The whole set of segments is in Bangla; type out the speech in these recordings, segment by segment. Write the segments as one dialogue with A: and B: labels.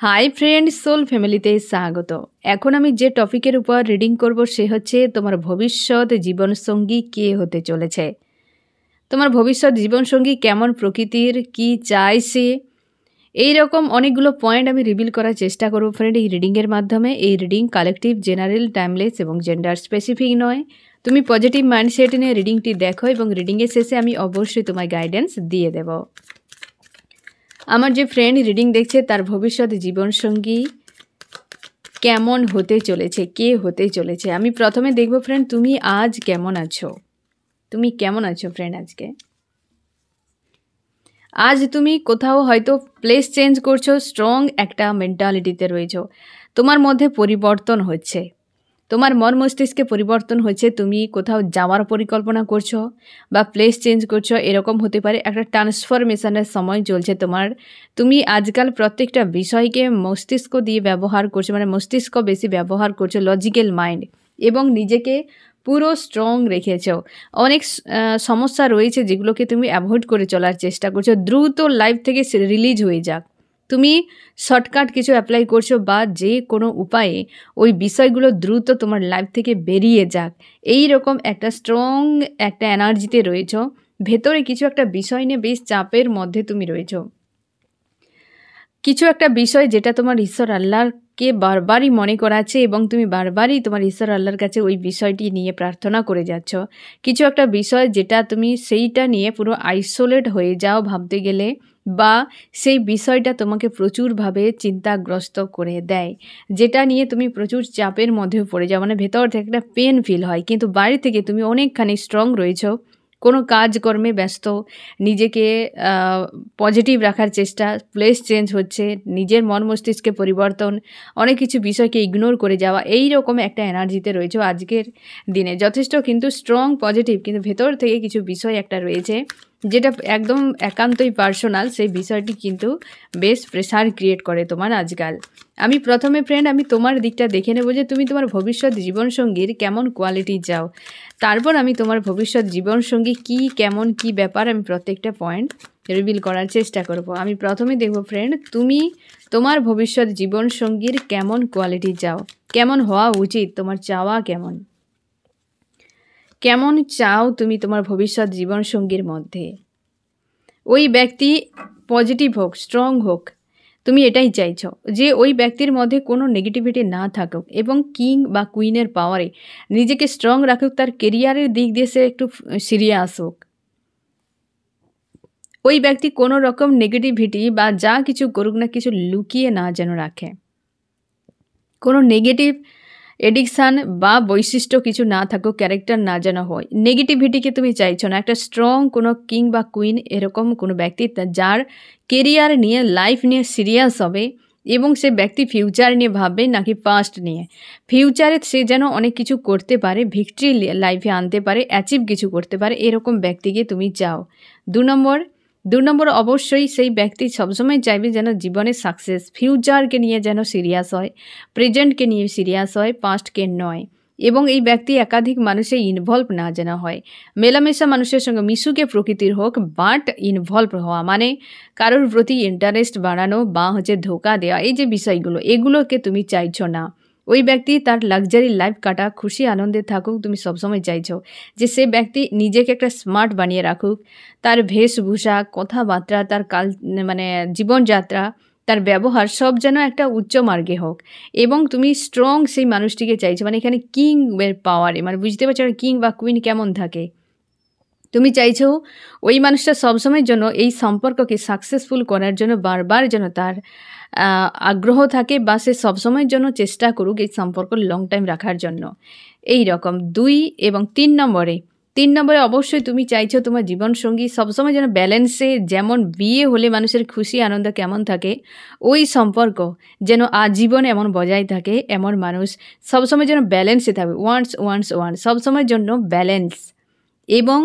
A: হাই ফ্রেন্ডস, সোল ফ্যামিলিতে স্বাগত। এখন আমি যে টপিকের উপর রিডিং করব সে হচ্ছে তোমার ভবিষ্যৎ জীবনসঙ্গী কে হতে চলেছে। তোমার ভবিষ্যৎ জীবনসঙ্গী কেমন প্রকৃতির, কি চায় সে, এই রকম অনেকগুলো পয়েন্ট আমি রিভিল করার চেষ্টা করব ফ্রেন্ড এই রিডিংয়ের মাধ্যমে। এই রিডিং কালেকটিভ, জেনারেল, টাইমলেস এবং জেন্ডার স্পেসিফিক নয়। তুমি পজিটিভ মাইন্ডসেট নিয়ে রিডিংটি দেখো এবং রিডিংয়ের শেষে আমি অবশ্যই তোমায় গাইডেন্স দিয়ে দেব। আমার যে ফ্রেন্ড রিডিং দেখছে তার ভবিষ্যৎ জীবনসঙ্গী কেমন হতে চলেছে, কে হতে চলেছে, আমি প্রথমে দেখব ফ্রেন্ড তুমি আজ কেমন আছো। তুমি কেমন আছো ফ্রেন্ড আজকে? আজ তুমি কোথাও হয়তো প্লেস চেঞ্জ করছো, স্ট্রং একটা মেন্টালিটিতে রয়েছো, তোমার মধ্যে পরিবর্তন হচ্ছে, তোমার মন মস্তিষ্কে পরিবর্তন হচ্ছে, তুমি কোথাও যাওয়ার পরিকল্পনা করছো বা প্লেস চেঞ্জ করছো, এরকম হতে পারে। একটা ট্রান্সফরমেশনের সময় চলছে তোমার। তুমি আজকাল প্রত্যেকটা বিষয়কে মস্তিষ্ক দিয়ে ব্যবহার করছো, মানে মস্তিষ্ক বেশি ব্যবহার করছো, লজিক্যাল মাইন্ড, এবং নিজেকে পুরো স্ট্রং রেখেছো। অনেক সমস্যা রয়েছে যেগুলোকে তুমি অ্যাভয়েড করে চলার চেষ্টা করছো, দ্রুত লাইফ থেকে রিলিজ হয়ে যাক। তুমি শর্টকাট কিছু অ্যাপ্লাই করছো বা যে কোনো উপায়ে ওই বিষয়গুলো দ্রুত তোমার লাইফ থেকে বেরিয়ে যাক, এই রকম একটা স্ট্রং একটা এনার্জিতে রয়েছো। ভেতরে কিছু একটা বিষয় নিয়ে বেশ চাপের মধ্যে তুমি রয়েছো। কিছু একটা বিষয় যেটা তোমার ঈশ্বর আল্লাহকে বারবারই মনে করাচ্ছে এবং তুমি বারবারই তোমার ঈশ্বর আল্লাহর কাছে ওই বিষয়টি নিয়ে প্রার্থনা করে যাচ্ছ। কিছু একটা বিষয় যেটা তুমি সেইটা নিয়ে পুরো আইসোলেট হয়ে যাও ভাবতে গেলে, বা সেই বিষয়টা তোমাকে প্রচুরভাবে চিন্তাগ্রস্ত করে দেয়, যেটা নিয়ে তুমি প্রচুর চাপের মধ্যে পড়ে যাও, মানে ভেতর থেকে একটা পেন ফিল হয়, কিন্তু বাইরে থেকে তুমি অনেকখানি স্ট্রং রয়েছো। কোনো কাজকর্মে ব্যস্ত, নিজেকে পজিটিভ রাখার চেষ্টা, প্লেস চেঞ্জ হচ্ছে, নিজের মন মস্তিষ্কে পরিবর্তন, অনেক কিছু বিষয়কে ইগনোর করে যাওয়া, এই রকম একটা এনার্জিতে রয়েছে আজকের দিনে। যথেষ্ট কিন্তু স্ট্রং পজিটিভ, কিন্তু ভেতর থেকে কিছু বিষয় একটা রয়েছে যেটা একদম একান্তই পার্সোনাল, সেই বিষয়টি কিন্তু বেশ প্রেশার ক্রিয়েট করে তোমার আজকাল। আমি প্রথমে ফ্রেন্ড আমি তোমার দিকটা দেখে নেব যে তুমি তোমার ভবিষ্যৎ জীবনসঙ্গীর কেমন কোয়ালিটি চাও, তারপর আমি তোমার ভবিষ্যৎ জীবনসঙ্গী কি কেমন কি ব্যাপার আমি প্রত্যেকটা পয়েন্ট রিভিল করার চেষ্টা করব। আমি প্রথমে দেখব ফ্রেন্ড তুমি তোমার ভবিষ্যৎ জীবনসঙ্গীর কেমন কোয়ালিটি চাও, কেমন হওয়া উচিত, তোমার চাওয়া কেমন, কেমন চাও তুমি তোমার ভবিষ্যৎ জীবনসঙ্গীর মধ্যে। ওই ব্যক্তি পজিটিভ হোক, স্ট্রং হোক, তুমি এটাই চাইছো যে ওই ব্যক্তির মধ্যে কোনো নেগেটিভিটি না থাকুক এবং কিং বা কুইনের পাওয়ারে নিজেকে স্ট্রং রাখুক, তার কেরিয়ারের দিক দিয়ে সে একটু সিরিয়াস হোক। ওই ব্যক্তি কোনো রকম নেগেটিভিটি বা যা কিছু করুক না কিছু লুকিয়ে না যেন রাখে, কোনো নেগেটিভ এডিকশান বা বৈশিষ্ট্য কিছু না থাকুক, ক্যারেক্টার না যেন হয়। নেগেটিভিটিকে তুমি চাইছো না, একটা স্ট্রং কোনো কিং বা কুইন এরকম কোনো ব্যক্তি যার কেরিয়ার নিয়ে লাইফ নিয়ে সিরিয়াস হবে এবং সে ব্যক্তি ফিউচার নিয়ে ভাববে নাকি পাস্ট নিয়ে। ফিউচারে সে যেন অনেক কিছু করতে পারে, ভিক্টরি লাইফে আনতে পারে, অ্যাচিভ কিছু করতে পারে, এরকম ব্যক্তিকে তুমি চাও। দু নম্বর অবশ্যই সেই ব্যক্তি সবসময় চাইবে যেন জীবনে সাকসেস, ফিউচারকে নিয়ে যেন সিরিয়াস হয়, প্রেজেন্টকে নিয়ে সিরিয়াস হয়, পাস্টকে নয়। এবং এই ব্যক্তি একাধিক মানুষে ইনভলভ না যেন হয়, মেলামেশা মানুষের সঙ্গে মিশুকে প্রকৃতির হোক, বাট ইনভলভ হওয়া মানে কারোর প্রতি ইন্টারেস্ট বাড়ানো বা ধোকা দেওয়া, এই যে বিষয়গুলো এগুলোকে তুমি চাইছো না। ওই ব্যক্তি তার লাক্সারি লাইফ কাটা, খুশি আনন্দে থাকুক, তুমি সবসময় চাইছো যে সে ব্যক্তি নিজেকে একটা স্মার্ট বানিয়ে রাখুক, তার বেশভূষা, কথাবার্তা, তার মানে জীবনযাত্রা, তার ব্যবহার সব যেন একটা উচ্চ মার্গে হোক। এবং তুমি স্ট্রং সেই মানুষটিকে চাইছো, মানে এখানে কিং এর পাওয়ারে, মানে বুঝতে পারছো কিং বা কুইন কেমন থাকে। তুমি চাইছো ওই মানুষটা সবসময়ের জন্য এই সম্পর্ককে সাকসেসফুল করার জন্য বারবার যেন তার আগ্রহ থাকে, বা সে সবসময়ের জন্য চেষ্টা করুক এই সম্পর্ক লং টাইম রাখার জন্য। এই রকম 2 এবং 3 নম্বরে অবশ্যই তুমি চাইছো তোমার জীবনসঙ্গী সবসময় যেন ব্যালেন্সে, যেমন বিয়ে হলে মানুষের খুশি আনন্দ কেমন থাকে, ওই সম্পর্ক যেন আজীবন এমন বজায় থাকে, এমন মানুষ সবসময় যেন ব্যালেন্সে থাকবে, ওয়ান্স সবসময়ের জন্য ব্যালেন্স এবং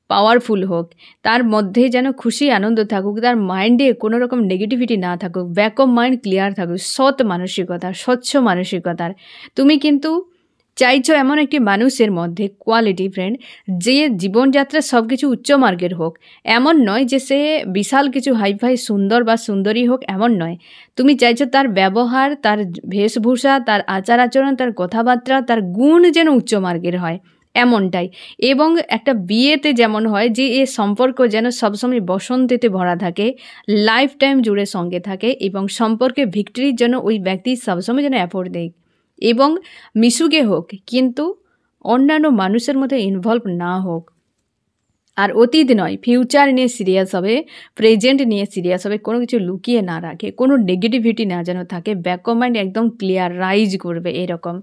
A: পাওয়ারফুল হোক, তার মধ্যে যেন খুশি আনন্দ থাকুক, তার মাইন্ডে কোনো রকম নেগেটিভিটি না থাকুক, ব্যাক অফ মাইন্ড ক্লিয়ার থাকুক, সৎ মানসিকতা, স্বচ্ছ মানসিকতার। তুমি কিন্তু চাইছো এমন একটি মানুষের মধ্যে কোয়ালিটি ফ্রেন্ড, যে জীবনযাত্রা সব কিছু উচ্চ মার্গের হোক, এমন নয় যে সে বিশাল কিছু হাইফাই সুন্দর বা সুন্দরী হোক, এমন নয়। তুমি চাইছো তার ব্যবহার, তার বেশভূষা, তার আচার আচরণ, তার কথাবার্তা, তার গুণ যেন উচ্চ মার্গের হয়, এমনটাই। এবং একটা বিয়েতে যেমন হয় যে এ সম্পর্ক যেন সবসময় বসন্তেতে ভরা থাকে, লাইফ টাইম জুড়ে সঙ্গে থাকে, এবং সম্পর্কে ভিক্টরির জন্য ওই ব্যক্তি সবসময় যেন এফোর্ট দেয় এবং মিশুকে হোক, কিন্তু অন্যান্য মানুষের মধ্যে ইনভলভ না হোক। আর অতীত নয়, ফিউচার নিয়ে সিরিয়াস হবে, প্রেজেন্ট নিয়ে সিরিয়াস হবে, কোনো কিছু লুকিয়ে না রাখে, কোনো নেগেটিভিটি না যেন থাকে, ব্যাক মাইন্ড একদম ক্লিয়ার রাইজ করবে এরকম।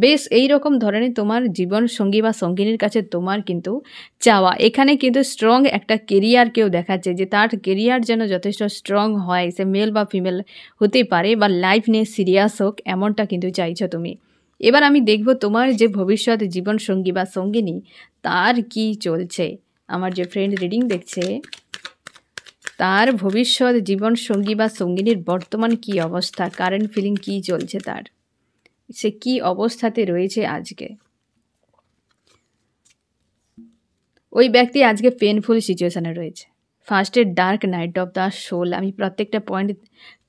A: বেশ এইরকম ধরনের তোমার জীবন সঙ্গী বা সঙ্গিনীর কাছে তোমার কিন্তু চাওয়া। এখানে কিন্তু স্ট্রং একটা কেরিয়ারকেও দেখাচ্ছে, যে তার কেরিয়ার যেন যথেষ্ট স্ট্রং হয়, সে মেল বা ফিমেল হতে পারে, বা লাইফ নিয়ে সিরিয়াস হোক, এমনটা কিন্তু চাইছো তুমি। এবার আমি দেখব তোমার যে ভবিষ্যৎ জীবন সঙ্গী বা সঙ্গিনী, তার কি চলছে। আমার যে ফ্রেন্ড রিডিং দেখছে, তার ভবিষ্যৎ জীবন সঙ্গী বা সঙ্গিনীর বর্তমান কি অবস্থা, কারেন্ট ফিলিং কি চলছে, তার সে কি অবস্থাতে রয়েছে আজকে। ওই ব্যক্তি আজকে পেনফুল সিচুয়েশানে রয়েছে। ফার্স্টে dark night of the soul, আমি প্রত্যেকটা পয়েন্ট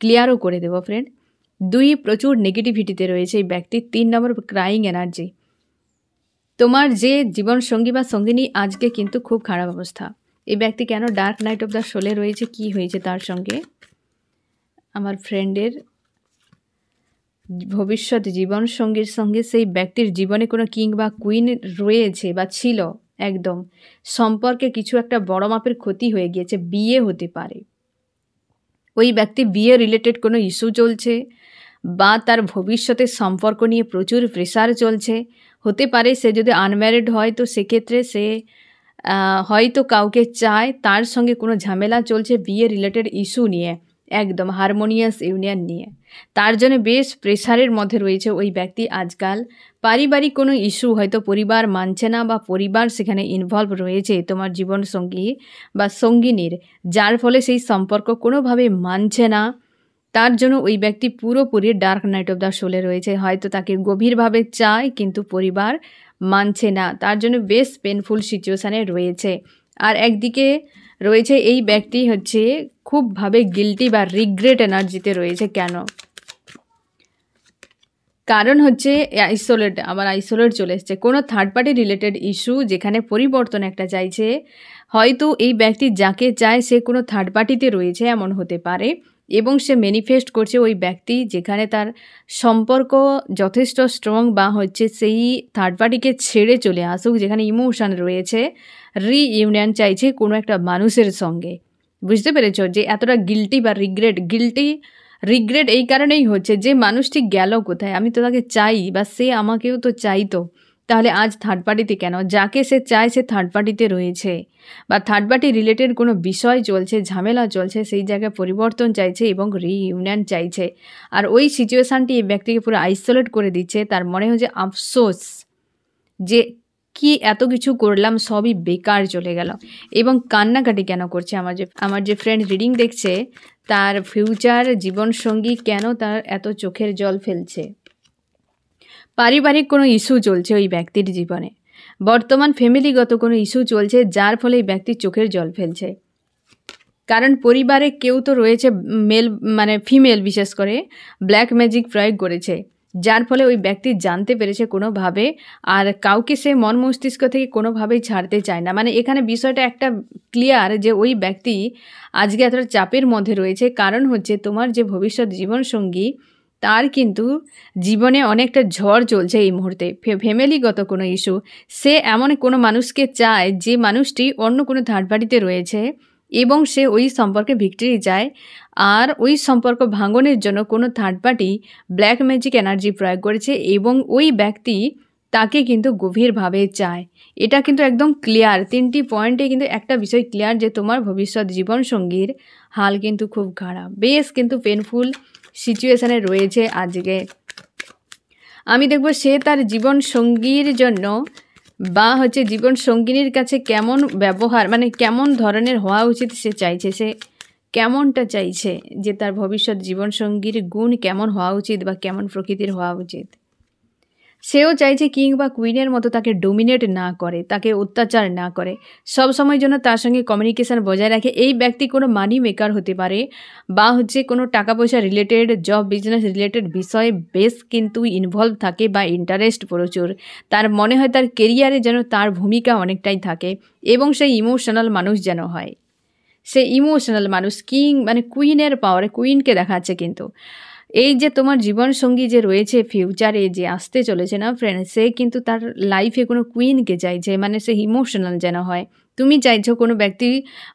A: ক্লিয়ারও করে দেবো ফ্রেন্ড। 2 প্রচুর নেগেটিভিটিতে রয়েছে এই ব্যক্তি। 3 নম্বর ক্রাইং এনার্জি। তোমার যে জীবন সঙ্গী বা সঙ্গিনী আজকে কিন্তু খুব খারাপ অবস্থা। এই ব্যক্তি কেন ডার্ক নাইট অফ দ্য সোলে রয়েছে, কি হয়েছে তার সঙ্গে। আমার ফ্রেন্ডের ভবিষ্যৎ জীবন সঙ্গীর সঙ্গে সেই ব্যক্তির জীবনে কোনো কিং বা কুইন রয়েছে বা ছিল, একদম সম্পর্কে কিছু একটা বড় মাপের ক্ষতি হয়ে গিয়েছে, বিয়ে হতে পারে। ওই ব্যক্তি বিয়ে রিলেটেড কোনো ইস্যু চলছে, বা তার ভবিষ্যতের সম্পর্ক নিয়ে প্রচুর প্রেশার চলছে। হতে পারে সে যদি আনম্যারিড হয় তো সেক্ষেত্রে সে হয়তো কাউকে চায়, তার সঙ্গে কোনো ঝামেলা চলছে বিয়ে রিলেটেড ইস্যু নিয়ে, একদম হারমোনিয়াস ইউনিয়ন নিয়ে। তার জন্য বেশ প্রেশারের মধ্যে রয়েছে ওই ব্যক্তি আজকাল। পারিবারিক কোনো ইস্যু, হয়তো পরিবার মানছে না, বা পরিবার সেখানে ইনভলভ রয়েছে তোমার জীবন সঙ্গী বা সঙ্গিনীর, যার ফলে সেই সম্পর্ক কোনোভাবে মানছে না। তার জন্য ওই ব্যক্তি পুরোপুরি ডার্ক নাইট অফ দ্য সোলে রয়েছে। হয়তো তাকে গভীরভাবে চায় কিন্তু পরিবার মানছে না, তার জন্য বেশ পেনফুল সিচুয়েশানে রয়েছে। আর একদিকে রয়েছে এই ব্যক্তি হচ্ছে খুবভাবে গিল্টি বা রিগ্রেট এনার্জিতে রয়েছে। কেন? কারণ হচ্ছে আইসোলেট, আবার আইসোলেট চলে এসছে। কোনো থার্ড পার্টি রিলেটেড ইস্যু যেখানে পরিবর্তন একটা চাইছে। হয়তো এই ব্যক্তি যাকে চায় সে কোনো থার্ড পার্টিতে রয়েছে, এমন হতে পারে। এবং সে ম্যানিফেস্ট করছে ওই ব্যক্তি যেখানে তার সম্পর্ক যথেষ্ট স্ট্রং, বা হচ্ছে সেই থার্ড পার্টিকে ছেড়ে চলে আসুক, যেখানে ইমোশন রয়েছে, রিইউনিয়ন চাইছে কোনো একটা মানুষের সঙ্গে। বুঝতে পেরেছ যে এতটা গিল্টি বা রিগ্রেট এই কারণেই হচ্ছে যে মানুষটি গেল কোথায়, আমি তো তাকে চাই, বা সে আমাকেও তো চাইতো, তাহলে আজ থার্ড পার্টিতে কেন? যাকে সে চায় সে থার্ড পার্টিতে রয়েছে, বা থার্ড পার্টি রিলেটেড কোনো বিষয় চলছে, ঝামেলা চলছে, সেই জায়গায় পরিবর্তন চাইছে এবং রিইউনিয়ন চাইছে। আর ওই সিচুয়েশানটি এই ব্যক্তিকে পুরো আইসোলেট করে দিচ্ছে। তার মনে হচ্ছে আফসোস যে কি এত কিছু করলাম, সবই বেকার চলে গেল। এবং কান্নাকাটি কেন করছে? আমার যে ফ্রেন্ড রিডিং দেখছে, তার ফিউচার জীবনসঙ্গী কেন তার এত চোখের জল ফেলছে। পারিবারিক কোনো ইস্যু চলছে ওই ব্যক্তির জীবনে, বর্তমান ফ্যামিলিগত কোনো ইস্যু চলছে, যার ফলে এই ব্যক্তি চোখের জল ফেলছে। কারণ পরিবারে কেউ তো রয়েছে মেল, মানে ফিমেল বিশেষ করে ব্ল্যাক ম্যাজিক প্রয়োগ করেছে, যার ফলে ওই ব্যক্তি জানতে পেরেছে কোনোভাবে, আর কাউকে সে মন মস্তিষ্ক থেকে কোনোভাবেই ছাড়তে চায় না। মানে এখানে বিষয়টা একটা ক্লিয়ার যে ওই ব্যক্তি আজকে এতটা চাপের মধ্যে রয়েছে, কারণ হচ্ছে তোমার যে ভবিষ্যৎ জীবনসঙ্গী, তার কিন্তু জীবনে অনেকটা ঝড় চলছে এই মুহূর্তে, ফ্যামিলিগত কোনো ইস্যু। সে এমন কোনো মানুষকে চায় যে মানুষটি অন্য কোনো থার্ড পার্টিতে রয়েছে, এবং সে ওই সম্পর্কে ভিক্টরি চায়। আর ওই সম্পর্ক ভাঙনের জন্য কোনো third party black magic energy প্রয়োগ করেছে, এবং ওই ব্যক্তি তাকে কিন্তু গভীরভাবে চায়। এটা কিন্তু একদম ক্লিয়ার, 3টি পয়েন্টে কিন্তু একটা বিষয় ক্লিয়ার যে তোমার ভবিষ্যৎ জীবনসঙ্গীর হাল কিন্তু খুব খারাপ, বেশ কিন্তু পেনফুল সিচুয়েশানে রয়েছে আজকে। আমি দেখব সে তার জীবনসঙ্গীর জন্য, বা হচ্ছে জীবন সঙ্গিনীর কাছে কেমন ব্যবহার, মানে কেমন ধরনের হওয়া উচিত সে চাইছে, সে কেমনটা চাইছে, যে তার ভবিষ্যৎ জীবনসঙ্গীর গুণ কেমন হওয়া উচিত বা কেমন প্রকৃতির হওয়া উচিত। সেও চাইছে কিং বা কুইনের মতো তাকে ডোমিনেট না করে, তাকে অত্যাচার না করে, সব সময় জন্য তার সঙ্গে কমিউনিকেশান বজায় রাখে। এই ব্যক্তি কোনো মানি মেকার হতে পারে বা কোনো টাকা পয়সা রিলেটেড, জব বিজনেস রিলেটেড বিষয়ে বেশ কিন্তু ইনভলভ থাকে বা ইন্টারেস্ট প্রচুর। তার মনে হয় তার কেরিয়ারে যেন তার ভূমিকা অনেকটাই থাকে এবং সে ইমোশনাল মানুষ যেন হয়। সে ইমোশনাল মানুষ। কিং মানে কুইনের পাওয়ারে কুইনকে দেখাচ্ছে কিন্তু। এই যে তোমার জীবনসঙ্গী যে রয়েছে ফিউচারে যে আসতে চলেছে না ফ্রেন্ড, সে কিন্তু তার লাইফে কোনো কুইনকে চাইছে, মানে সে ইমোশনাল যেন হয়। তুমি চাইছো কোনো ব্যক্তি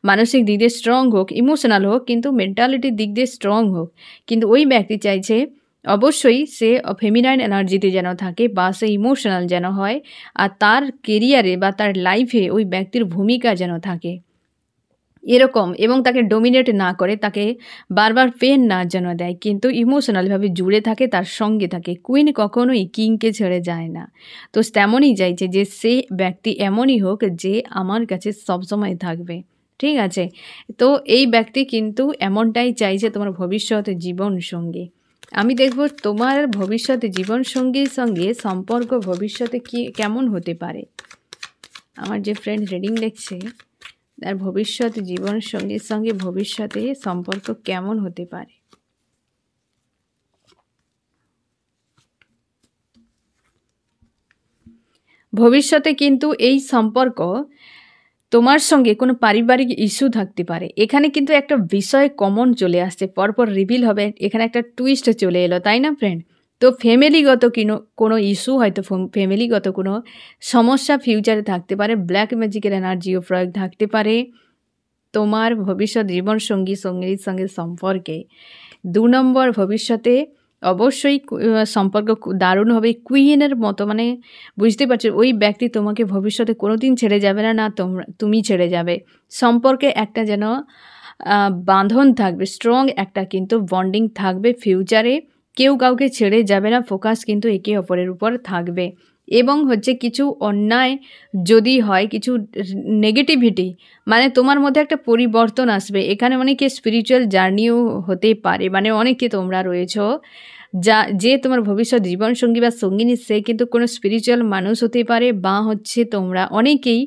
A: মানসিক দিক দিয়ে স্ট্রং হোক, ইমোশনাল হোক, কিন্তু মেন্টালিটির দিক দিয়ে স্ট্রং হোক। কিন্তু ওই ব্যক্তি চাইছে অবশ্যই সে ফেমিনাইন এনার্জিতে যেন থাকে বা সে ইমোশনাল যেন হয়, আর তার কেরিয়ারে বা তার লাইফে ওই ব্যক্তির ভূমিকা যেন থাকে এরকম, এবং তাকে ডোমিনেট না করে, তাকে বারবার পেন না যেন দেয়, কিন্তু ইমোশনালভাবে জুড়ে থাকে, তার সঙ্গে থাকে। কুইন কখনোই কিংকে ছেড়ে যায় না। তো তেমনই চাইছে যে সে ব্যক্তি এমনই হোক যে আমার কাছে সবসময় থাকবে। ঠিক আছে, তো এই ব্যক্তি কিন্তু এমনটাই চাইছে তোমার ভবিষ্যৎ জীবন সঙ্গী। আমি দেখব তোমার ভবিষ্যৎ জীবন সঙ্গীর সঙ্গে সম্পর্ক ভবিষ্যতে কি কেমন হতে পারে। আমার যে ফ্রেন্ড রিডিং দেখছে তার ভবিষ্যৎ জীবন সঙ্গীর সঙ্গে ভবিষ্যতে সম্পর্ক কেমন হতে পারে। ভবিষ্যতে কিন্তু এই সম্পর্ক তোমার সঙ্গে কোনো পারিবারিক ইস্যু থাকতে পারে। এখানে কিন্তু একটা বিষয় কমন চলে আসছে, পরপর রিভিল হবে, এখানে একটা টুইস্ট চলে এলো, তাই না ফ্রেন্ড? তো ফ্যামিলিগত কোনো ইস্যু, হয়তো ফ্যামিলিগত কোনো সমস্যা ফিউচারে থাকতে পারে। ব্ল্যাক ম্যাজিকের এনার্জিও প্রয়োগ থাকতে পারে তোমার ভবিষ্যৎ জীবনসঙ্গীর সঙ্গে সম্পর্কে। 2 নম্বর, ভবিষ্যতে অবশ্যই সম্পর্ক দারুণ হবে কুইনের মতো, মানে বুঝতে পারছো ওই ব্যক্তি তোমাকে ভবিষ্যতে কোনো দিন ছেড়ে যাবে না, না তুমি ছেড়ে যাবে। সম্পর্কে একটা যেন বাঁধন থাকবে, স্ট্রং একটা কিন্তু বন্ডিং থাকবে ফিউচারে। কেউ কাউকে ছেড়ে যাবে না, ফোকাস কিন্তু একে অপরের উপর থাকবে। এবং কিছু অন্যায় যদি হয়, কিছু নেগেটিভিটি, মানে তোমার মধ্যে একটা পরিবর্তন আসবে। এখানে অনেকে স্পিরিচুয়াল জার্নিও হতে পারে, মানে অনেকে তোমরা রয়েছো যে তোমার ভবিষ্যৎ জীবনসঙ্গী বা সঙ্গিনী, সে কিন্তু কোনো স্পিরিচুয়াল মানুষ হতে পারে, বা তোমরা অনেকেই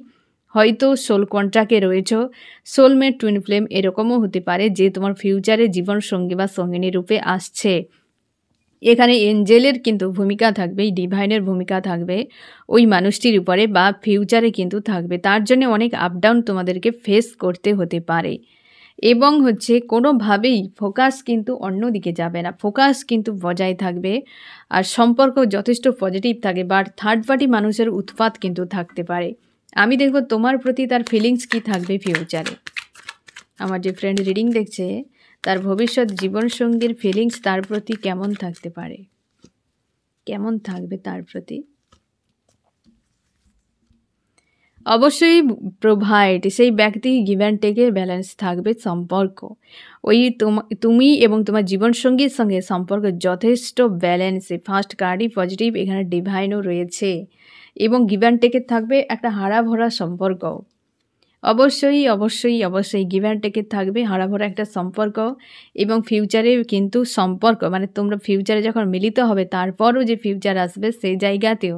A: হয়তো সোল কন্ট্রাক্টে রয়েছ, সোলমেট, টুইন ফ্লেম এরকমও হতে পারে যে তোমার ফিউচারে জীবনসঙ্গী বা সঙ্গিনী রূপে আসছে। এখানে এঞ্জেলের কিন্তু ভূমিকা থাকবে, ডিভাইনের ভূমিকা থাকবে ওই মানুষটির উপরে, বা ফিউচারে কিন্তু থাকবে। তার জন্য অনেক আপ ডাউন তোমাদেরকে ফেস করতে হতে পারে। এবং কোনোভাবেই ফোকাস কিন্তু অন্যদিকে যাবে না, ফোকাস কিন্তু বজায় থাকবে। আর সম্পর্ক যথেষ্ট পজিটিভ থাকে, বাট থার্ড পার্টি মানুষের উৎপাত কিন্তু থাকতে পারে। আমি দেখব তোমার প্রতি তার ফিলিংস কি থাকবে ফিউচারে। আমার যে ফ্রেন্ড রিডিং দেখছে তার ভবিষ্যৎ জীবনসঙ্গীর ফিলিংস তার প্রতি কেমন থাকতে পারে, কেমন থাকবে তার প্রতি। অবশ্যই প্রোভাইড, সেই ব্যক্তি গিভ অ্যান্ড টেকের ব্যালেন্স থাকবে সম্পর্ক। ওই তুমি এবং তোমার জীবনসঙ্গীর সঙ্গে সম্পর্ক যথেষ্ট ব্যালেন্সে। ফার্স্ট কার্ডই পজিটিভ, এখানে ডিভাইনও রয়েছে, এবং গিভ অ্যান্ড টেকের থাকবে একটা হারা ভরা সম্পর্ক। অবশ্যই অবশ্যই অবশ্যই গিভ অ্যান্ড টেকের থাকবে হারা ভরা একটা সম্পর্ক। এবং ফিউচারে কিন্তু সম্পর্ক, মানে তোমরা ফিউচারে যখন মিলিত হবে তারপরও যে ফিউচার আসবে সেই জায়গাতেও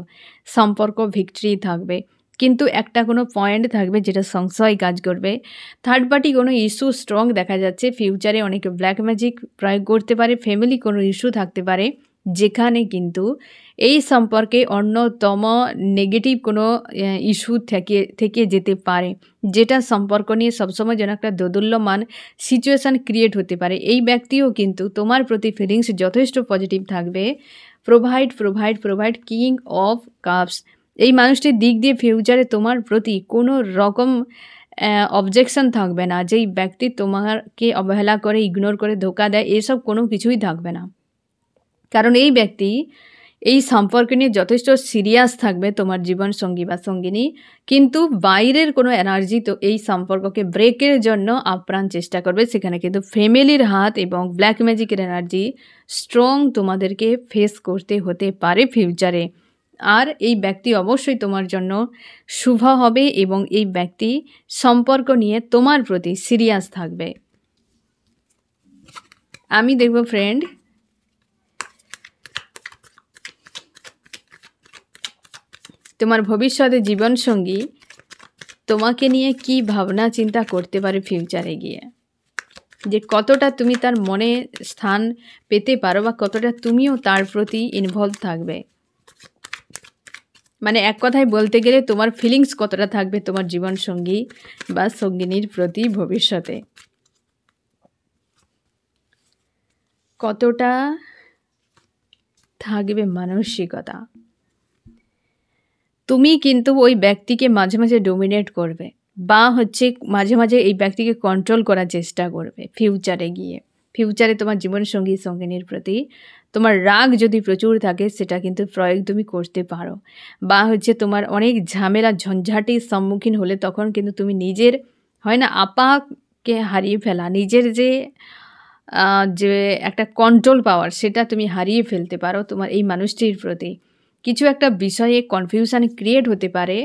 A: সম্পর্ক ভিক্টরি থাকবে। কিন্তু একটা কোনো পয়েন্ট থাকবে যেটা সংশয় কাজ করবে। থার্ড পার্টি কোনো ইস্যু স্ট্রং দেখা যাচ্ছে ফিউচারে, অনেকে ব্ল্যাক ম্যাজিক প্রয়োগ করতে পারে, ফ্যামিলি কোনো ইস্যু থাকতে পারে যেখানে কিন্তু এই সম্পর্কে অন্যতম নেগেটিভ কোনো ইস্যু থেকে যেতে পারে, যেটা সম্পর্ক নিয়ে সবসময় যেন একটা দোদুল্যমান সিচুয়েশান ক্রিয়েট হতে পারে। এই ব্যক্তিও কিন্তু তোমার প্রতি ফিলিংস যথেষ্ট পজিটিভ থাকবে। Provide provide provide, king of cups, এই মানুষটির দিক দিয়ে ফিউচারে তোমার প্রতি কোনো রকম অবজেকশন থাকবে না। যেই ব্যক্তি তোমাকে অবহেলা করে, ইগনোর করে, ধোকা দেয়, এসব কোনো কিছুই থাকবে না। কারণ এই ব্যক্তি এই সম্পর্ক নিয়ে যথেষ্ট সিরিয়াস থাকবে, তোমার জীবনসঙ্গী বা সঙ্গিনী। কিন্তু বাইরের কোনো এনার্জি তো এই সম্পর্ককে ব্রেকের জন্য আপ্রাণ চেষ্টা করবে। সেখানে কিন্তু ফ্যামিলির হাত এবং ব্ল্যাক ম্যাজিকের এনার্জি স্ট্রং তোমাদেরকে ফেস করতে হতে পারে ফিউচারে। আর এই ব্যক্তি অবশ্যই তোমার জন্য শুভ হবে, এবং এই ব্যক্তি সম্পর্ক নিয়ে তোমার প্রতি সিরিয়াস থাকবে। আমি দেখব ফ্রেন্ড তোমার ভবিষ্যতে জীবনসঙ্গী তোমাকে নিয়ে কি ভাবনা চিন্তা করতে পারে ফিউচারে গিয়ে, যে কতটা তুমি তার মনে স্থান পেতে পারো বা কতটা তুমিও তার প্রতি ইনভলভ থাকবে। মানে এক কথায় বলতে গেলে তোমার ফিলিংস কতটা থাকবে তোমার জীবনসঙ্গী বা সঙ্গিনীর প্রতি ভবিষ্যতে, কতটা থাকবে মানসিকতা। তুমি কিন্তু ওই ব্যক্তিকে মাঝে মাঝে ডোমিনেট করবে বা মাঝে মাঝে এই ব্যক্তিকে কন্ট্রোল করার চেষ্টা করবে ফিউচারে গিয়ে। ফিউচারে তোমার জীবনসঙ্গী সঙ্গিনীর প্রতি তোমার রাগ যদি প্রচুর থাকে সেটা কিন্তু প্রয়োগ তুমি করতে পারো, বা তোমার অনেক ঝামেলা ঝঞ্ঝাটির সম্মুখীন হলে তখন কিন্তু তুমি নিজের হয় না আপাকে হারিয়ে ফেলা, নিজের যে একটা কন্ট্রোল পাওয়ার সেটা তুমি হারিয়ে ফেলতে পারো তোমার এই মানুষটির প্রতি। কিছু একটা বিষয়ে কনফিউশন ক্রিয়েট হতে পারে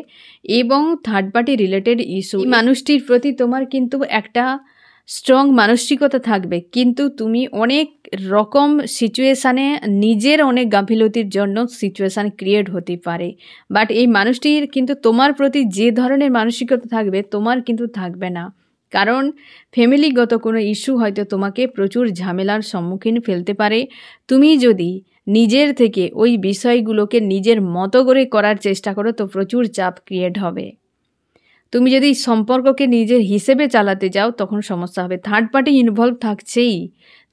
A: এবং থার্ড পার্টি রিলেটেড ইস্যু, এই মানুষটির প্রতি তোমার কিন্তু একটা স্ট্রং মানসিকতা থাকবে, কিন্তু তুমি অনেক রকম সিচুয়েশানে নিজের অনেক গাফিলতির জন্য সিচুয়েশান ক্রিয়েট হতে পারে। বাট এই মানুষটির কিন্তু তোমার প্রতি যে ধরনের মানসিকতা থাকবে তোমার কিন্তু থাকবে না, কারণ ফ্যামিলিগত কোনো ইস্যু হয়তো তোমাকে প্রচুর ঝামেলার সম্মুখীন ফেলতে পারে। তুমি যদি নিজের থেকে ওই বিষয়গুলোকে নিজের মতো করে করার চেষ্টা করো তো প্রচুর চাপ ক্রিয়েট হবে। তুমি যদি সম্পর্ককে নিজের হিসেবে চালাতে যাও তখন সমস্যা হবে। থার্ড পার্টি ইনভলভ থাকছেই,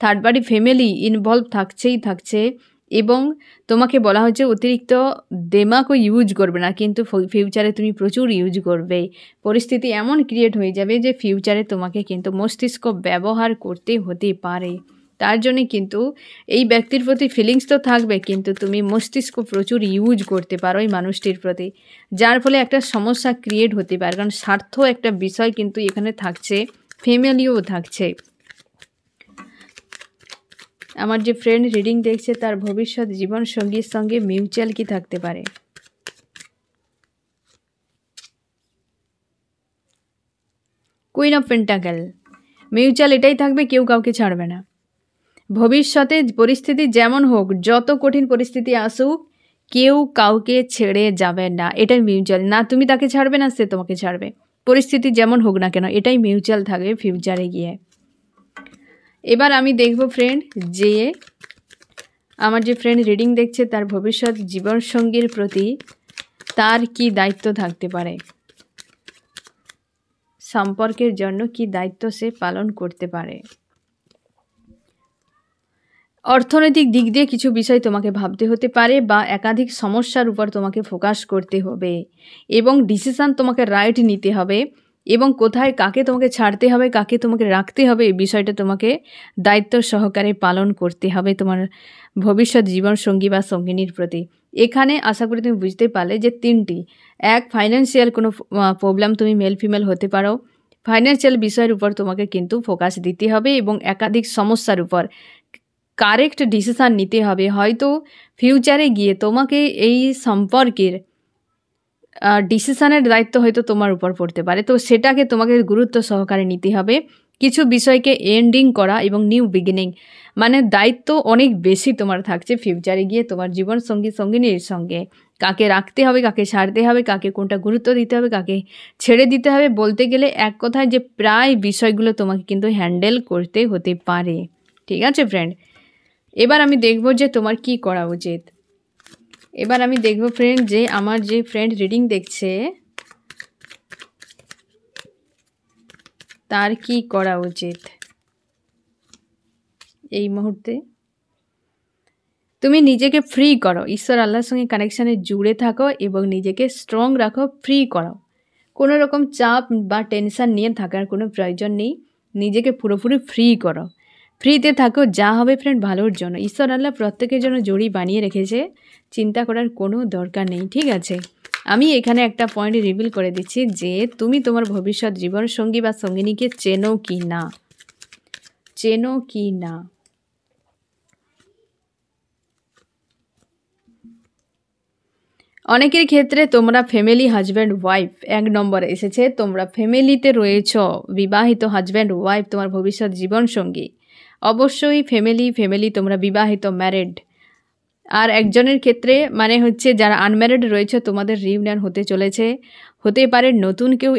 A: থার্ড পার্টি ফ্যামিলি ইনভলভ থাকছে এবং তোমাকে বলা হচ্ছে অতিরিক্ত দেমাকও ইউজ করবে না, কিন্তু ফিউচারে তুমি প্রচুর ইউজ করবে। পরিস্থিতি এমন ক্রিয়েট হয়ে যাবে যে ফিউচারে তোমাকে কিন্তু মস্তিষ্ক ব্যবহার করতে হতে পারে। তার জন্যে কিন্তু এই ব্যক্তির প্রতি ফিলিংস তো থাকবে, কিন্তু তুমি মস্তিষ্ক প্রচুর ইউজ করতে পারো এই মানুষটির প্রতি, যার ফলে একটা সমস্যা ক্রিয়েট হতে পারে। কারণ স্বার্থ একটা বিষয় কিন্তু এখানে থাকছে, ফ্যামিলিও থাকছে। আমার যে ফ্রেন্ড রিডিং দেখছে তার ভবিষ্যৎ জীবন সঙ্গীর সঙ্গে মিউচুয়াল কি থাকতে পারে? কুইন অফ পেন্টাকেল, মিউচুয়াল এটাই থাকবে, কেউ কাউকে ছাড়বে না। ভবিষ্যতে পরিস্থিতি যেমন হোক, যত কঠিন পরিস্থিতি আসুক, কেউ কাউকে ছেড়ে যাবে না, এটাই মিউচুয়াল। না তুমি তাকে ছাড়বে না সে তোমাকে ছাড়বে, পরিস্থিতি যেমন হোক না কেন, এটাই মিউচুয়াল থাকবে ফিউচারে গিয়ে। এবার আমি দেখব ফ্রেন্ড যে আমার যে ফ্রেন্ড রিডিং দেখছে তার ভবিষ্যৎ জীবনসঙ্গীর প্রতি তার কি দায়িত্ব থাকতে পারে, সম্পর্কের জন্য কি দায়িত্ব সে পালন করতে পারে। অর্থনৈতিক দিক দিয়ে কিছু বিষয় তোমাকে ভাবতে হতে পারে বা একাধিক সমস্যার উপর তোমাকে ফোকাস করতে হবে এবং ডিসিশান তোমাকে রাইট নিতে হবে এবং কোথায় কাকে তোমাকে ছাড়তে হবে কাকে তোমাকে রাখতে হবে এই বিষয়টা তোমাকে দায়িত্ব সহকারে পালন করতে হবে তোমার ভবিষ্যৎ জীবনসঙ্গী বা সঙ্গিনীর প্রতি। এখানে আশা করি তুমি বুঝতে পারলে যে তিনটি, এক ফাইন্যান্সিয়াল কোনো প্রবলেম, তুমি মেল ফিমেল হতে পারো, ফাইন্যান্সিয়াল বিষয়ের উপর তোমাকে কিন্তু ফোকাস দিতে হবে এবং একাধিক সমস্যার উপর কারেক্ট ডিসিশান নিতে হবে। হয়তো ফিউচারে গিয়ে তোমাকে এই সম্পর্কের ডিসিশানের দায়িত্ব হয়তো তোমার উপর পড়তে পারে, তো সেটাকে তোমাকে গুরুত্ব সহকারে নিতে হবে। কিছু বিষয়কে এন্ডিং করা এবং নিউ বিগিনিং, মানে দায়িত্ব অনেক বেশি তোমার থাকছে ফিউচারে গিয়ে তোমার জীবন সঙ্গী সঙ্গিনীর সঙ্গে। কাকে রাখতে হবে, কাকে ছাড়তে হবে, কাকে কোনটা গুরুত্ব দিতে হবে, কাকে ছেড়ে দিতে হবে, বলতে গেলে এক কথায় যে প্রায় বিষয়গুলো তোমাকে কিন্তু হ্যান্ডেল করতে হতে পারে। ঠিক আছে ফ্রেন্ড, এবার আমি দেখব যে তোমার কি করা উচিত। এবার আমি দেখব ফ্রেন্ড যে আমার যে ফ্রেন্ড রিডিং দেখছে তার কি করা উচিত এই মুহূর্তে। তুমি নিজেকে ফ্রি করো, ঈশ্বর আল্লাহর সঙ্গে কানেকশানে জুড়ে থাকো এবং নিজেকে স্ট্রং রাখো, ফ্রি করো। কোনো রকম চাপ বা টেনশান নিয়ে থাকার কোনো প্রয়োজন নেই, নিজেকে পুরোপুরি ফ্রি করো, ফ্রিতে থাকো, যা হবে ফ্রেন্ড ভালোর জন্য। ঈশ্বর আল্লাহ প্রত্যেকের জন্য জড়ি বানিয়ে রেখেছে, চিন্তা করার কোনো দরকার নেই। ঠিক আছে, আমি এখানে একটা পয়েন্ট রিভিল করে দিচ্ছি যে তুমি তোমার ভবিষ্যৎ জীবনসঙ্গী বা সঙ্গিনীকে চেনো কি না, চেনো কি না। অনেকের ক্ষেত্রে তোমরা ফ্যামিলি হাজব্যান্ড ওয়াইফ এক নম্বরে এসেছে, তোমরা ফ্যামিলিতে রয়েছ, বিবাহিত হাজব্যান্ড ওয়াইফ তোমার ভবিষ্যৎ জীবনসঙ্গী। অবশ্যই ফ্যামিলি তোমরা বিবাহিত ম্যারিড, আর একজনের ক্ষেত্রে মানে হচ্ছে যারা আনম্যারিড রয়েছে তোমাদের রিইউনিয়ন হতে চলেছে, হতে পারে নতুন কেউ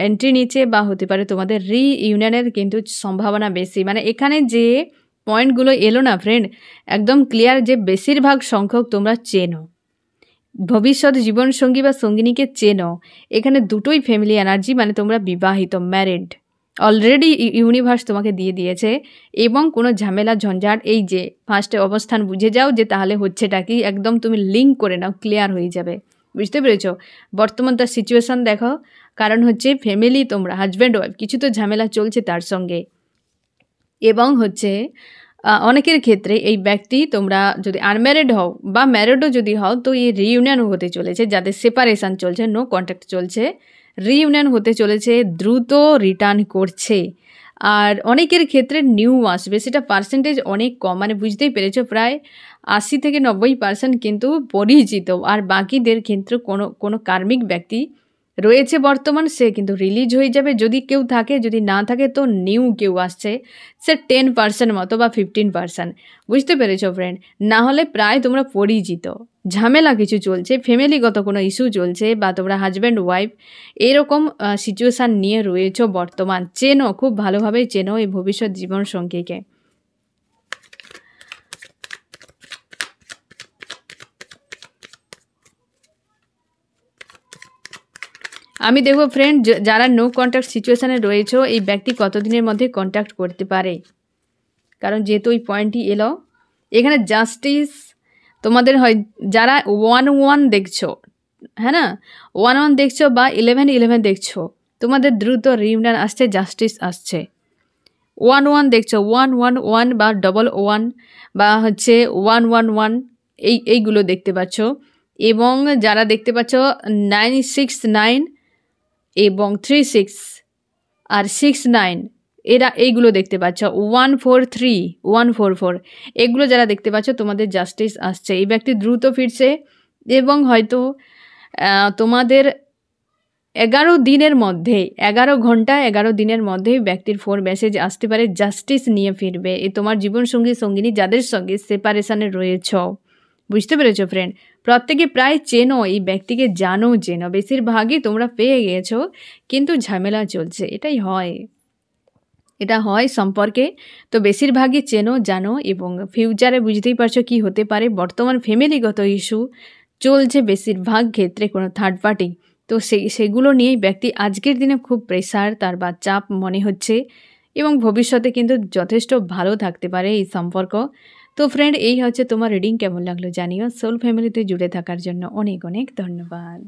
A: এন্ট্রি নিচ্ছে বা হতে পারে তোমাদের রিইউনিয়নের কিন্তু সম্ভাবনা বেশি। মানে এখানে যে পয়েন্টগুলো এলো না ফ্রেন্ড, একদম ক্লিয়ার যে বেশিরভাগ সংখ্যক তোমরা চেনো, ভবিষ্যৎ জীবনসঙ্গী বা সঙ্গিনীকে চেনো। এখানে দুটোই ফ্যামিলি এনার্জি, মানে তোমরা বিবাহিত, ম্যারিড, অলরেডি ইউনিভার্স তোমাকে দিয়ে দিয়েছে। এবং কোনো ঝামেলা ঝঞ্ঝাট, এই যে ফার্স্টে অবস্থান বুঝে যাও যে তাহলে হচ্ছেটা কি, একদম তুমি লিঙ্ক করে নাও, ক্লিয়ার হয়ে যাবে। বুঝতে পেরেছো? বর্তমান তার সিচুয়েশান দেখো, কারণ হচ্ছে ফ্যামিলি, তোমরা হাজব্যান্ড ওয়াইফ, কিছু তো ঝামেলা চলছে তার সঙ্গে। এবং হচ্ছে অনেকের ক্ষেত্রে এই ব্যক্তি, তোমরা যদি আনম্যারিড হও বা ম্যারিডও যদি হও, তো এই রিইউনিয়ন হতে চলেছে। যাদের সেপারেশান চলছে, নো কন্ট্যাক্ট চলছে, রিইউনিয়ন হতে চলেছে, দ্রুত রিটার্ন করছে। আর অনেকের ক্ষেত্রে নিউ আসবে, সেটা পার্সেন্টেজ অনেক কম, মানে বুঝতেই পেরেছো, প্রায় 80 থেকে 90% কিন্তু পরিচিত। আর বাকিদের ক্ষেত্রে কোনো কার্মিক ব্যক্তি রয়েছে বর্তমান, সে কিন্তু রিলিজ হয়ে যাবে যদি কেউ থাকে, যদি না থাকে তো নিউ কেউ আসছে, সে 10% মতো বা 15%। বুঝতে পেরেছো ফ্রেন্ড? না হলে প্রায় তোমরা পরিচিত, ঝামেলা কিছু চলছে, ফ্যামিলিগত কোনো ইস্যু চলছে, বা তোমরা হাজব্যান্ড ওয়াইফ এরকম সিচুয়েশান নিয়ে রয়েছো বর্তমান। চেনো, খুব ভালোভাবেই চেনো এই ভবিষ্যৎ জীবন সঙ্গীকে। আমি দেখব ফ্রেন্ড, যারা নো কন্ট্যাক্ট সিচুয়েশানে রয়েছে, এই ব্যক্তি কতদিনের মধ্যে কন্ট্যাক্ট করতে পারে। কারণ যেহেতু ওই পয়েন্টই এলো, এখানে জাস্টিস তোমাদের হয়, যারা 1-1 দেখছো, হ্যাঁ না, 1-1 দেখছো বা 11-11 দেখছো, তোমাদের দ্রুত রিইউনিয়ন আসছে, জাস্টিস আসছে। 1-1 দেখছো, 1-1-1 বা 1-1 বা হচ্ছে 1-1-1, এইগুলো দেখতে পাচ্ছ। এবং যারা দেখতে পাচ্ছ 9-6-9 এবং 3-6 আর 6-9, এইগুলো দেখতে পাচ্ছ, 1-4-3, 1-4-4, এগুলো যারা দেখতে পাচ্ছ, তোমাদের জাস্টিস আসছে। এই ব্যক্তি দ্রুত ফিরছে এবং হয়তো তোমাদের 11 দিনের মধ্যে, 11 ঘন্টা 11 দিনের মধ্যে ব্যক্তির 4 মেসেজ আসতে পারে, জাস্টিস নিয়ে ফিরবে। এই তোমার জীবনসঙ্গী সঙ্গিনী যাদের সঙ্গে সেপারেশানে রয়েছ। বুঝতে পেরেছো ফ্রেন্ড? প্রত্যেকে প্রায় চেনো এই ব্যক্তিকে, চেনো, বেশিরভাগই তোমরা পেয়ে গেছো, কিন্তু ঝামেলা চলছে। এটা হয় সম্পর্কে, তো বেশিরভাগই চেনো, জানো, এবং ফিউচারে বুঝতেই পারছো কি হতে পারে। বর্তমান ফ্যামিলিগত ইস্যু চলছে বেশিরভাগ ক্ষেত্রে, কোনো থার্ড পার্টি, তো সেগুলো নিয়েই ব্যক্তি আজকের দিনে খুব প্রেসার তার বা চাপ মনে হচ্ছে, এবং ভবিষ্যতে কিন্তু যথেষ্ট ভালো থাকতে পারে এই সম্পর্ক। তো ফ্রেন্ড, এই হচ্ছে তোমার রিডিং। কেমন লাগলো জানিও। সোল ফ্যামিলিতে জুড়ে থাকার জন্য অনেক অনেক ধন্যবাদ।